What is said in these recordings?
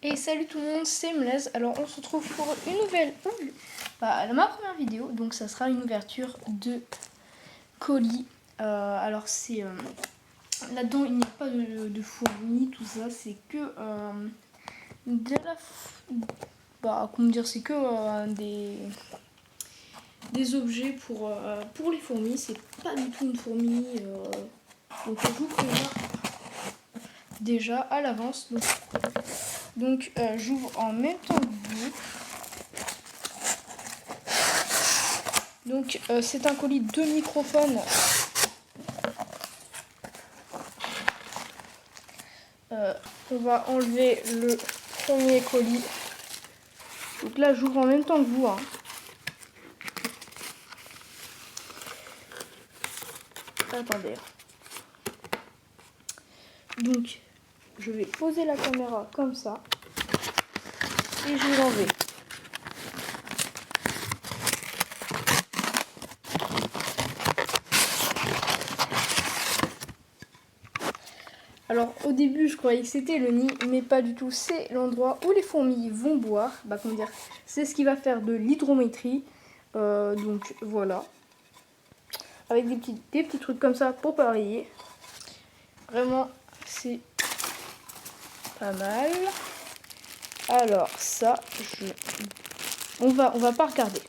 Et salut tout le monde, c'est Mlaise. Alors on se retrouve pour une nouvelle, ma première vidéo, donc ça sera une ouverture de colis. Alors c'est là-dedans il n'y a pas de fourmis, tout ça, c'est que de la, comment dire, c'est que des objets pour les fourmis. C'est pas du tout une fourmi, donc je vous préviens déjà à l'avance. Donc j'ouvre en même temps que vous. Donc c'est un colis de microphones. On va enlever le premier colis. Donc là j'ouvre en même temps que vous. Attendez. Donc je vais poser la caméra comme ça. Et je vais l'enlever. Alors au début je croyais que c'était le nid, mais pas du tout. C'est l'endroit où les fourmis vont boire. Comment dire, c'est ce qui va faire de l'hydrométrie. Donc voilà. Avec des petits trucs comme ça pour parier. Vraiment c'est pas mal. Alors ça, on va pas regarder.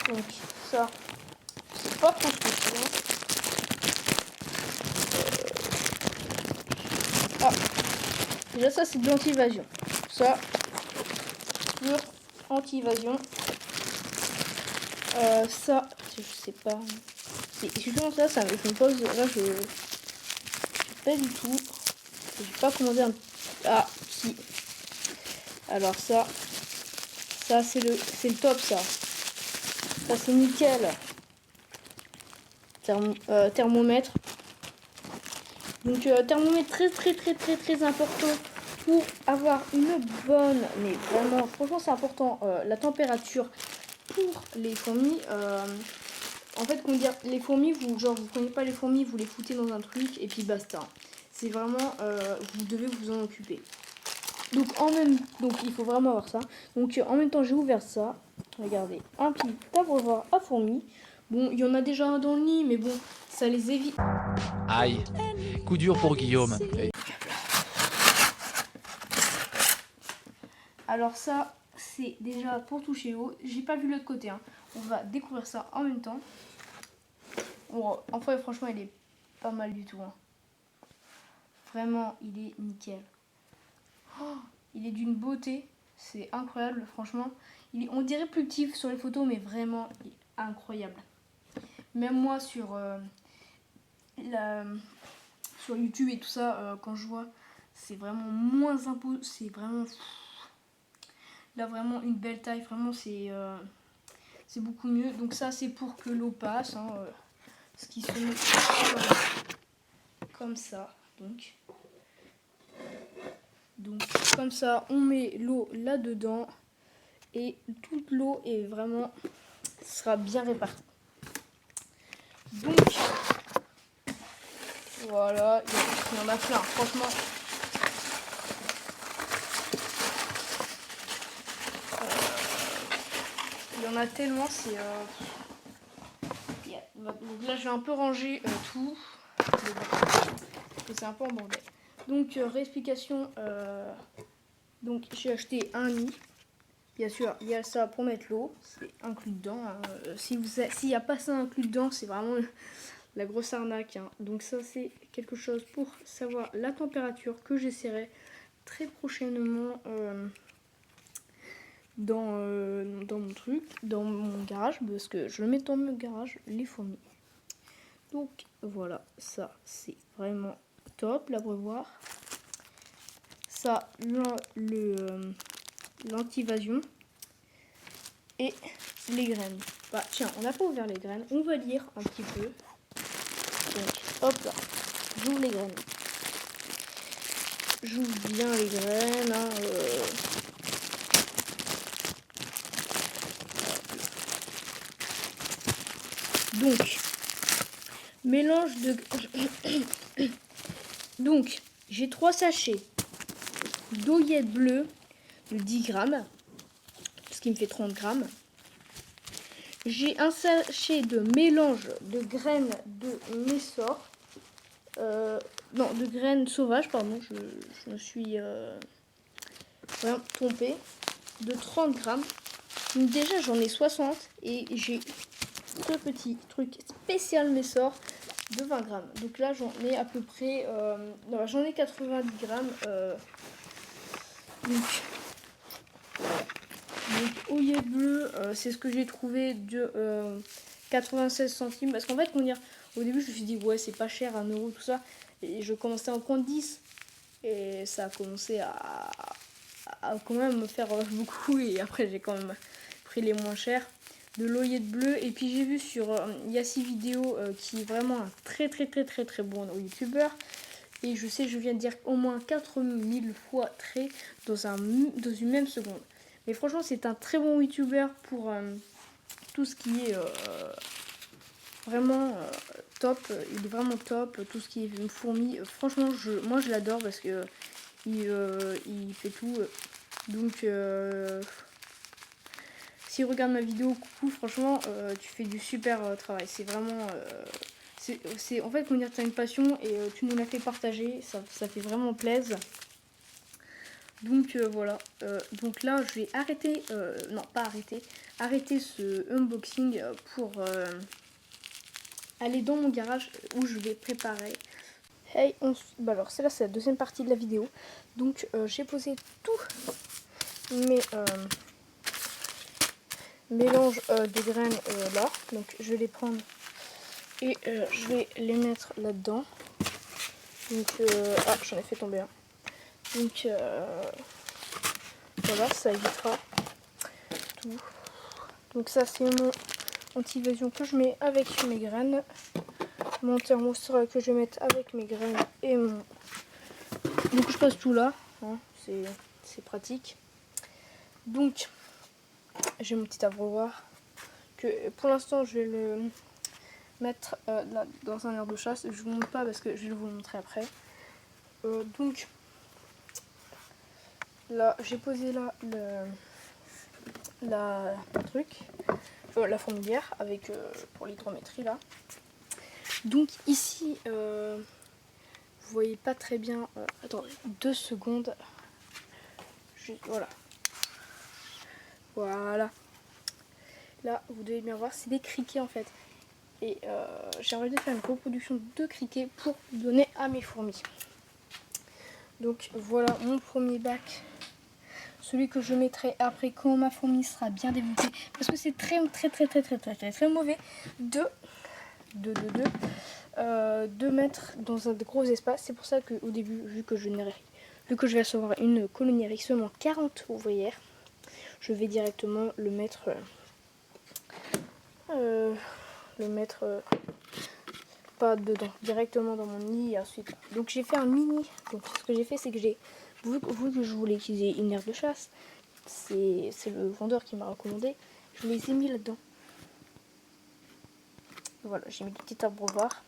Donc ça, c'est pas trop ce que c'est. Ah, déjà ça c'est de l'anti-évasion. Ça, pure anti-évasion. Ça, je sais pas. C'est justement ça, ça me pose. Là je sais pas du tout. J'ai pas commandé un. Ah si. Alors ça c'est le top ça. Ça c'est nickel. Thermomètre. Donc thermomètre très important pour avoir une bonne, mais vraiment franchement c'est important, la température pour les fourmis. En fait, comment dire, les fourmis, vous prenez pas les fourmis, vous les foutez dans un truc et puis basta. C'est vraiment, vous devez vous en occuper. Donc il faut vraiment avoir ça. Donc en même temps j'ai ouvert ça. Regardez, un petit abreuvoir à fourmis. Bon, il y en a déjà un dans le nid, mais bon, ça les évite. Aïe, coup dur pour Guillaume. Alors ça, c'est déjà pour toucher l'eau. J'ai pas vu l'autre côté. On va découvrir ça en même temps. Bon, enfin, franchement, il est pas mal du tout. Vraiment, il est nickel. Oh, il est d'une beauté. C'est incroyable, franchement. On dirait plus petit sur les photos, mais vraiment, il est incroyable. Même moi, sur YouTube et tout ça, quand je vois, c'est vraiment moins imposant. C'est vraiment... Là, vraiment une belle taille. Vraiment, c'est beaucoup mieux. Donc ça, c'est pour que l'eau passe. Ce qui se met comme ça. Donc comme ça, on met l'eau là-dedans. Et toute l'eau est vraiment... sera bien répartie. Donc, voilà. Il y en a plein, franchement. Il y en a tellement, c'est... Donc là, je vais un peu ranger tout. C'est un peu en bordel. Donc, réexplication. Donc, j'ai acheté un nid. Bien sûr, il y a ça pour mettre l'eau. C'est inclus dedans. S'il n'y a pas ça inclus dedans, c'est vraiment la grosse arnaque. Donc, ça, c'est quelque chose pour savoir la température que j'essaierai très prochainement dans mon truc, dans mon garage, parce que je le mets dans mon garage, les fourmis. Donc voilà, ça c'est vraiment top, l'abreuvoir. Ça, l'anti-évasion et les graines. Bah tiens, on n'a pas ouvert les graines, on va lire un petit peu. Donc hop là, j'ouvre les graines. J'ouvre bien les graines. Donc, mélange de... Donc, J'ai 3 sachets d'oeillettes bleues de 10 grammes, ce qui me fait 30 grammes. J'ai un sachet de mélange de graines de Messor. Non, de graines sauvages, pardon, je me suis vraiment trompée. De 30 grammes. Donc déjà, j'en ai 60 et j'ai ce petit truc spécial Messor de 20 grammes. Donc là, j'en ai à peu près... non, j'en ai 90 grammes. Donc, oeillet bleu, c'est ce que j'ai trouvé de 96 centimes. Parce qu'en fait, comment dire, au début, je me suis dit, ouais, c'est pas cher, 1 euro, tout ça. Et je commençais à en prendre 10. Et ça a commencé à quand même me faire beaucoup. Et après, j'ai quand même pris les moins chers. De l'oeillette bleu. Et puis, j'ai vu sur Yassi Vidéo, qui est vraiment un très bon youtubeur. Et je sais, je viens de dire au moins 4000 fois très dans une même seconde. Mais franchement, c'est un très bon youtubeur pour tout ce qui est vraiment top. Il est vraiment top. Tout ce qui est une fourmi. Franchement, moi je l'adore parce que il fait tout. Donc, s'il regarde ma vidéo, coucou, franchement, tu fais du super travail. C'est vraiment... c'est en fait, comment dire, tu as une passion et tu nous la fais partager. Ça fait vraiment plaisir. Donc voilà, donc là je vais arrêter, non pas arrêter, arrêter ce unboxing pour aller dans mon garage où je vais préparer. Hey, bah alors c'est la deuxième partie de la vidéo. Donc j'ai posé tous mes mélanges de graines là. Donc je vais les prendre et je vais les mettre là-dedans. Donc ah, j'en ai fait tomber un. Donc voilà, ça évitera tout. Donc ça c'est mon anti-évasion que je mets avec mes graines. Mon thermos que je vais mettre avec mes graines et mon... Donc je passe tout là, hein, c'est pratique. Donc j'ai mon petit abreuvoir que pour l'instant je vais le mettre là, dans un air de chasse. Je vous montre pas parce que je vais vous le montrer après. Donc là j'ai posé là la la fourmilière avec pour l'hydrométrie là. Donc ici vous voyez pas très bien, attendez 2 secondes. Voilà, là vous devez bien voir, c'est des criquets en fait. Et j'ai envie de faire une reproduction de criquets pour donner à mes fourmis. Donc voilà mon premier bac, celui que je mettrai après quand ma fourmi sera bien développée, parce que c'est très mauvais de mettre dans un gros espace. C'est pour ça qu'au début, vu que je vais recevoir une colonie avec seulement 40 ouvrières, je vais directement le mettre pas dedans, directement dans mon nid et ensuite. Donc j'ai fait un mini. Donc ce que j'ai fait, c'est que j'ai vu que je voulais utiliser une aire de chasse, c'est le vendeur qui m'a recommandé, je les ai mis là-dedans. Voilà, j'ai mis des petits abreuvoirs.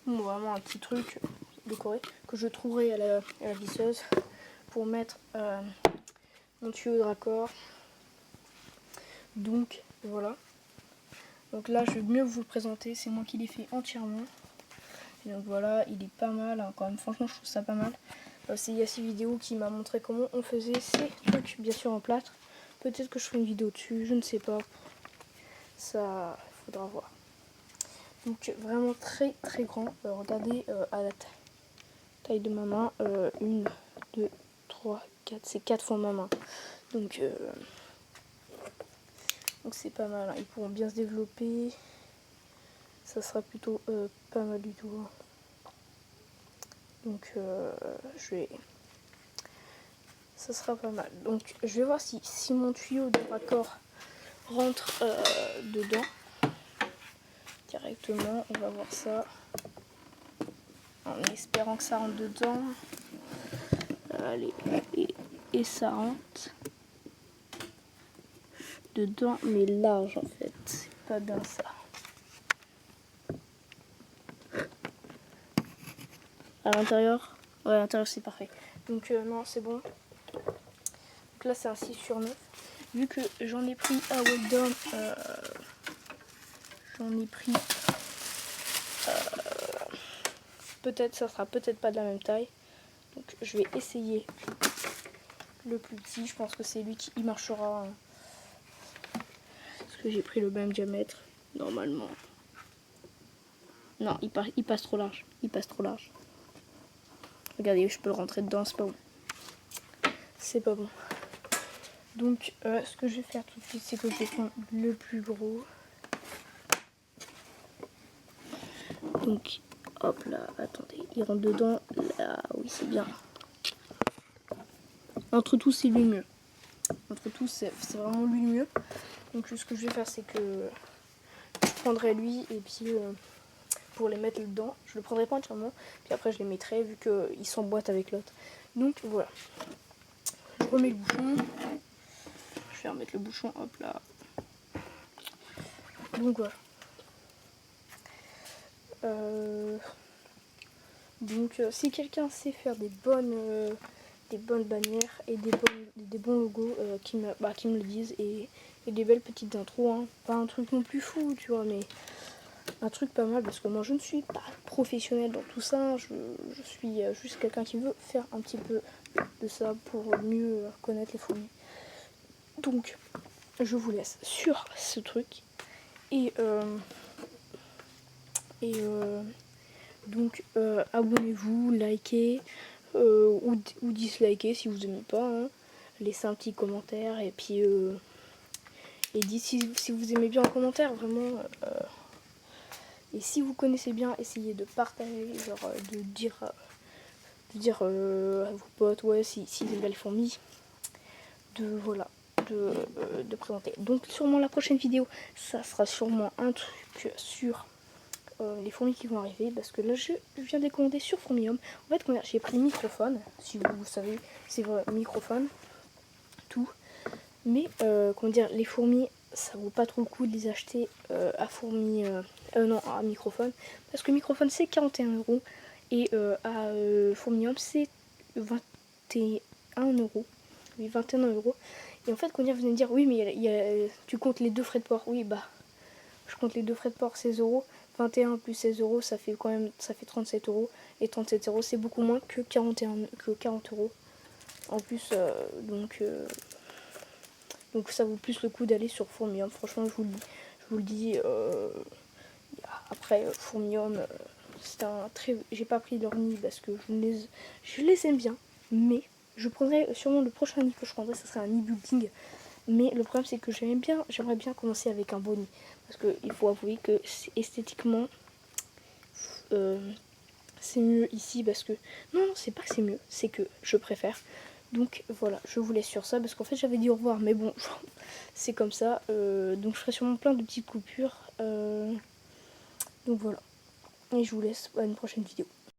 Bon, vraiment un petit truc décoré que je trouverai à la visseuse pour mettre mon tuyau de raccord. Donc voilà. Donc là je vais mieux vous le présenter, c'est moi qui l'ai fait entièrement. Et donc voilà, il est pas mal, hein, quand même, franchement je trouve ça pas mal. C'est Yassi Vidéo qui m'a montré comment on faisait ces trucs, bien sûr en plâtre. Peut-être que je ferai une vidéo dessus, je ne sais pas. Ça, faudra voir. Donc vraiment très grand. Regardez à la taille de ma main. 1, 2, 3, 4. C'est 4 fois ma main. Donc c'est pas mal. Hein. Ils pourront bien se développer. Ça sera plutôt pas mal du tout. Hein. Donc ça sera pas mal. Donc je vais voir si mon tuyau de raccord rentre dedans. Directement, on va voir ça en espérant que ça rentre dedans. Allez, et ça rentre dedans, mais large en fait, c'est pas bien ça. À l'intérieur, ouais, à l'intérieur c'est parfait. Donc non, c'est bon. Donc là c'est un 6 sur 9. Vu que j'en ai pris à Weldon, j'en ai pris peut-être, ça sera peut-être pas de la même taille. Donc je vais essayer le plus petit. Je pense que c'est lui qui marchera. Parce que j'ai pris le même diamètre normalement. Non, il passe trop large. Il passe trop large. Regardez, je peux le rentrer dedans, c'est pas bon. C'est pas bon. Donc, ce que je vais faire tout de suite, c'est que je vais prendre le plus gros. Donc, hop là, attendez, il rentre dedans. Là, oui, c'est bien. Entre tous, c'est lui le mieux. Entre tous, c'est vraiment lui le mieux. Donc, ce que je vais faire, c'est que je prendrai lui et puis pour les mettre dedans, je le prendrai pas entièrement. Puis après, je les mettrai vu qu'ils s'emboîtent avec l'autre. Donc, voilà. Je remets le bouchon. Je vais remettre le bouchon, hop là. Donc voilà. Donc si quelqu'un sait faire des bonnes bannières et des bons logos, qui me le disent, et des belles petites intros, hein. Pas un truc non plus fou, tu vois, mais un truc pas mal, parce que moi je ne suis pas professionnelle dans tout ça, je suis juste quelqu'un qui veut faire un petit peu de ça pour mieux connaître les fourmis. Donc je vous laisse sur ce truc et donc abonnez-vous, likez ou dislikez si vous n'aimez pas, hein. Laissez un petit commentaire et puis dites si vous aimez bien en commentaire, vraiment. Et si vous connaissez bien, essayez de partager, genre de dire à vos potes, ouais, s'ils aiment bien les fourmis, voilà, de présenter. Donc sûrement la prochaine vidéo, ça sera sûrement un truc sur les fourmis qui vont arriver, parce que là je viens de les commander sur Fourmium. En fait, j'ai pris microphone, si vous savez, c'est vrai, microphone, tout. Mais comment dire, les fourmis, ça vaut pas trop le coup de les acheter à à microphone, parce que microphone c'est 41 € et à Fourmium c'est 21 €. Oui, 21 €. Et en fait, quand vous allez me dire, oui, mais tu comptes les deux frais de port. Oui, bah, je compte les deux frais de port, 16 €. 21 plus 16 €, ça fait 37 €. Et 37 €, c'est beaucoup moins que 40 €. En plus, donc ça vaut plus le coup d'aller sur Fourmium. Franchement, je vous le dis. Après, Fourmium, c'est un très... J'ai pas pris leur nid parce que je les aime bien. Mais je prendrai sûrement le prochain nid que je prendrai, ça serait un nid building. Mais le problème, c'est que j'aimerais bien commencer avec un beau nid. Parce qu'il faut avouer que esthétiquement, c'est mieux ici parce que... Non, c'est pas que c'est mieux, c'est que je préfère. Donc voilà, je vous laisse sur ça parce qu'en fait j'avais dit au revoir, mais bon, c'est comme ça. Donc je ferai sûrement plein de petites coupures. Donc voilà, et je vous laisse à une prochaine vidéo.